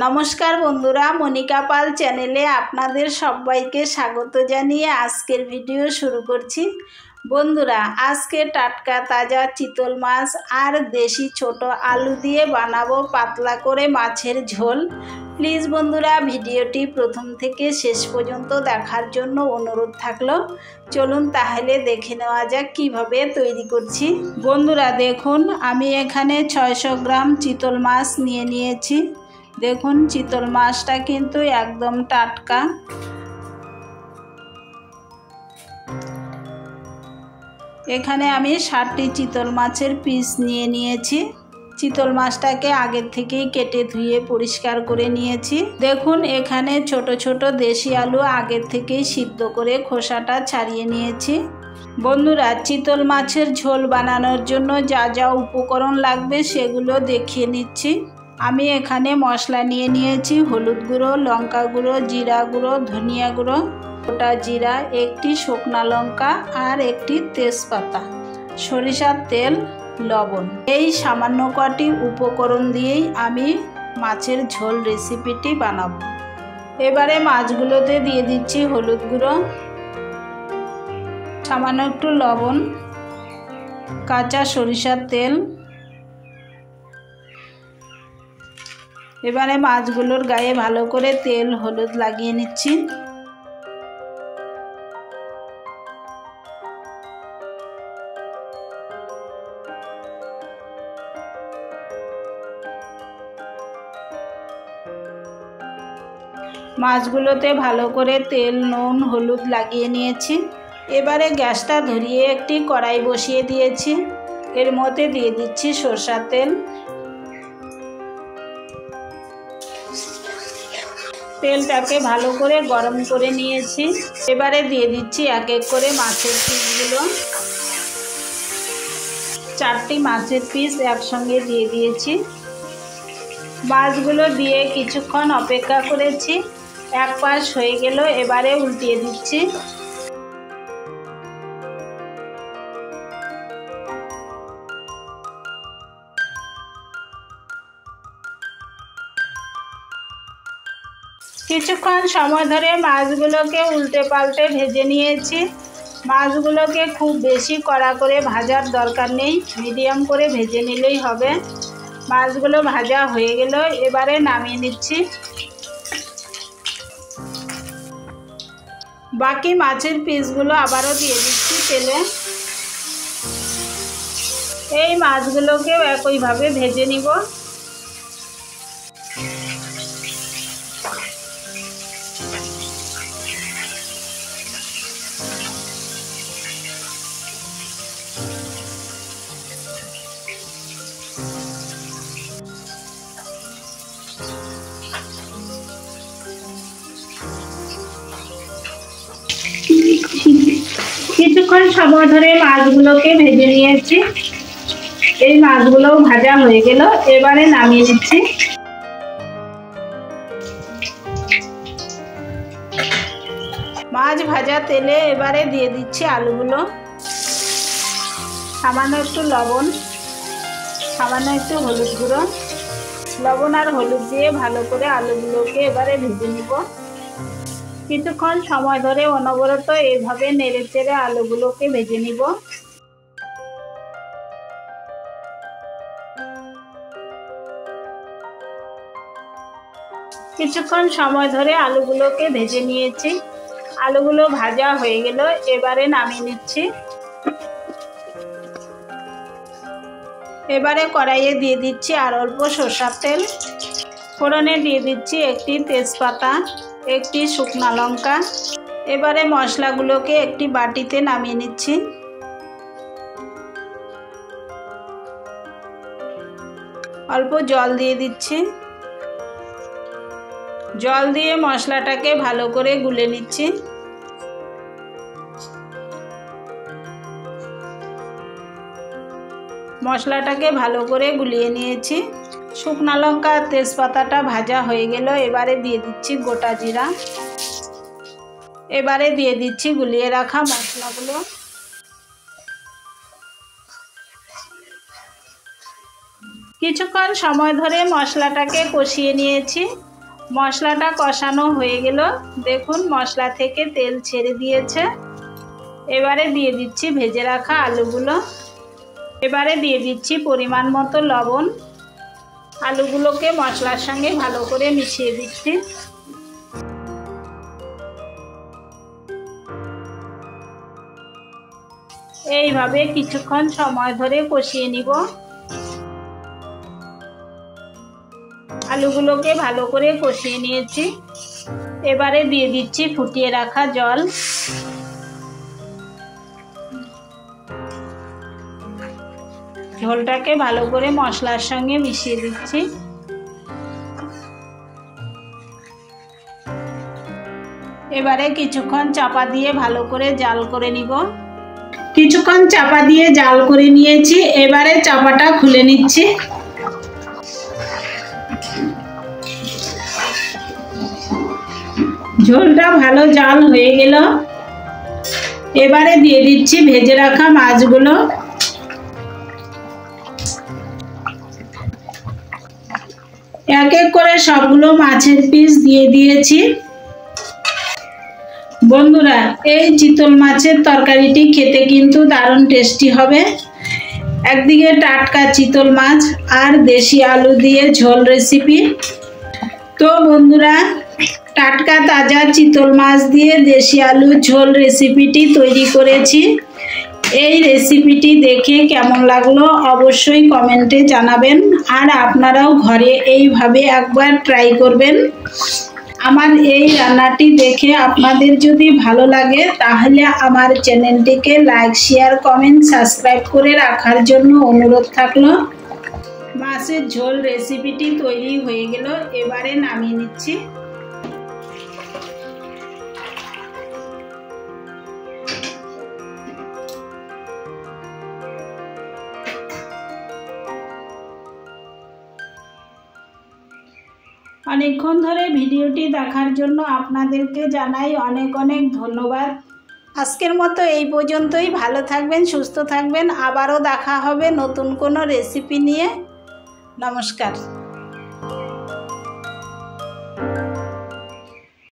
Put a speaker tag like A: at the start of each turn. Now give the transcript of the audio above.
A: নমস্কার বন্ধুরা, মনিকা পাল চ্যানেলে আপনাদের সবাইকে স্বাগত জানিয়ে আজকের ভিডিও শুরু করছি। বন্ধুরা, আজকে টাটকা তাজা চিতল মাছ আর দেশি ছোট আলু দিয়ে বানাবো পাতলা করে মাছের ঝোল। প্লিজ বন্ধুরা, ভিডিওটি প্রথম থেকে শেষ পর্যন্ত দেখার জন্য অনুরোধ থাকলো। চলুন তাহলে দেখে নেওয়া যাক কিভাবে তৈরি করছি। বন্ধুরা দেখুন, আমি এখানে 600 গ্রাম চিতল মাছ নিয়েছি। দেখুন, চিতল মাছটা কিন্তু একদম টাটকা। এখানে আমি 60টি চিতল মাছের পিস নিয়েছি। চিতল মাছটাকে আগের থেকেই কেটে ধুয়ে পরিষ্কার করে নিয়েছি। দেখুন, এখানে ছোট ছোট দেশি আলু আগের থেকেই সিদ্ধ করে খোসাটা ছাড়িয়ে নিয়েছি। বন্ধুরা, চিতল মাছের ঝোল বানানোর জন্য যা যা উপকরণ লাগবে সেগুলো দেখিয়ে নিচ্ছি। আমি এখানে মশলা নিয়েছি হলুদ গুঁড়ো, লঙ্কা গুঁড়ো, জিরা গুঁড়ো, ধনিয়া গুঁড়ো, গোটা জিরা, একটি শুকনা লঙ্কা আর একটি তেজপাতা, সরিষার তেল, লবণ। এই সামান্য কটি উপকরণ দিয়েই আমি মাছের ঝোল রেসিপিটি বানাবো। এবারে মাছগুলোতে দিয়ে দিচ্ছি হলুদ গুঁড়ো, সামান্য একটু লবণ, কাঁচা সরিষার তেল। এবারে মাছগুলোর গায়ে ভালো করে তেল হলুদ লাগিয়ে নিচ্ছি। মাছগুলোতে ভালো করে তেল, নুন, হলুদ লাগিয়ে নিয়েছি। এবারে গ্যাসটা ধরিয়ে একটি কড়াই বসিয়ে দিয়েছি। এর মধ্যে দিয়ে দিচ্ছি সরষের তেল। তেলটাকে ভালো করে গরম করে নিয়েছি। এবারে দিয়ে দিচ্ছি এক এক করে মাছের পিসগুলো। 4টি মাছের পিস একসঙ্গে দিয়ে দিয়েছি। মাছগুলো দিয়ে কিছুক্ষণ অপেক্ষা করেছি। এক পাশ হয়ে গেল, এবারে উল্টিয়ে দিচ্ছি। কিছুক্ষণ সময় ধরে মাছগুলোকে উল্টে পাল্টে ভেজে নিয়েছি। মাছগুলোকে খুব বেশি কড়া করে ভাজার দরকার নেই, মিডিয়াম করে ভেজে নিলেই হবে। মাছগুলো ভাজা হয়ে গেল, এবারে নামিয়ে নিচ্ছি। বাকি মাছের পিসগুলো আবারও দিয়ে দিচ্ছি তেলে। এই মাছগুলোকেও একইভাবে ভেজে নিব। কিছুক্ষণ সময় ধরে মাছগুলোকে ভেজে নিয়েছি। এই মাছগুলোও ভাজা হয়ে গেল, এবারে নামিয়ে নিচ্ছি। মাছ ভাজা তেলে এবারে দিয়ে দিচ্ছি আলুগুলো। সামান্য একটু লবণ, সামান্য একটু হলুদ গুঁড়ো। লবণ আর হলুদ দিয়ে ভালো করে আলুগুলোকে এবারে ভেজে নিব। কিছুক্ষণ সময় ধরে অনবরত এইভাবে নেড়ে চেড়ে আলুগুলোকে ভেজে নিব। কিছুক্ষণ সময় ধরে আলুগুলোকে ভেজে নিয়েছি। আলুগুলো ভাজা হয়ে গেল, এবারে নামিয়ে নিচ্ছি। এবারে কড়াইয়ে দিয়ে দিচ্ছি আর অল্প সরষের তেল। ফোড়নে দিয়ে দিচ্ছি একটি তেজপাতা, একটি শুকনা লঙ্কা। এবারে মশলাগুলোকে একটি বাটিতে নামিয়ে নিচ্ছি। অল্প জল দিয়ে দিচ্ছি। জল দিয়ে মশলাটাকে ভালো করে গুলে নিচ্ছি। মশলাটাকে ভালো করে গুলিয়ে নিয়েছি। শুকনা লঙ্কা আর তেজপাতাটা ভাজা হয়ে গেল, এবারে দিয়ে দিচ্ছি গোটা জিরা। এবারে দিয়ে দিচ্ছি গুলিয়ে রাখা মশলাগুলো। কিছুক্ষণ সময় ধরে মশলাটাকে কষিয়ে নিয়েছি। মশলাটা কষানো হয়ে গেল। দেখুন মশলা থেকে তেল ছেড়ে দিয়েছে। এবারে দিয়ে দিচ্ছি ভেজে রাখা আলুগুলো। এবারে দিয়ে দিচ্ছি পরিমাণ মতো লবণ। আলুগুলোকে মশলার সঙ্গে ভালো করে মিশিয়ে দিচ্ছি। এইভাবে কিছুক্ষণ সময় ধরে কষিয়ে নিব। আলুগুলোকে ভালো করে কষিয়ে নিয়েছি। এবারে দিয়ে দিচ্ছি ফুটিয়ে রাখা জল। ঝোলটাকে ভালো করে মশলার সঙ্গে মিশিয়ে দিচ্ছি। এবারে কিছুক্ষণ চাপা দিয়ে ভালো করে জাল করে নিব। কিছুক্ষণ চাপা দিয়ে জাল করে নিয়েছি। এবারে চাপাটা খুলে নিচ্ছি। ঝোলটা ভালো জাল হয়ে গেল। এবারে দিয়ে দিচ্ছি ভেজে রাখা মাছগুলো। এক এক করে সবগুলো মাছের পিস দিয়ে দিয়েছি। বন্ধুরা, এই চিতল মাছের তরকারিটি খেতে কিন্তু দারুণ টেস্টি হবে। একদিকে টাটকা চিতল মাছ আর দেশি আলু দিয়ে ঝোল রেসিপি। তো বন্ধুরা, টাটকা তাজা চিতল মাছ দিয়ে দেশি আলু ঝোল রেসিপিটি তৈরি করেছি। এই রেসিপিটি দেখে কেমন লাগলো অবশ্যই কমেন্টে জানাবেন। আর আপনারাও ঘরে এইভাবে একবার ট্রাই করবেন। আমার এই রান্নাটি দেখে আপনাদের যদি ভালো লাগে তাহলে আমার চ্যানেলটিকে লাইক, শেয়ার, কমেন্ট, সাবস্ক্রাইব করে রাখার জন্য অনুরোধ থাকলো। মাছের ঝোল রেসিপিটি তৈরি হয়ে গেল। এবারে নামিয়ে নিচ্ছি। অনেকক্ষণ ধরে ভিডিওটি দেখার জন্য আপনাদেরকে জানাই অনেক অনেক ধন্যবাদ। আজকের মতো এই পর্যন্তই। ভালো থাকবেন, সুস্থ থাকবেন। আবারও দেখা হবে নতুন কোনো রেসিপি নিয়ে। নমস্কার।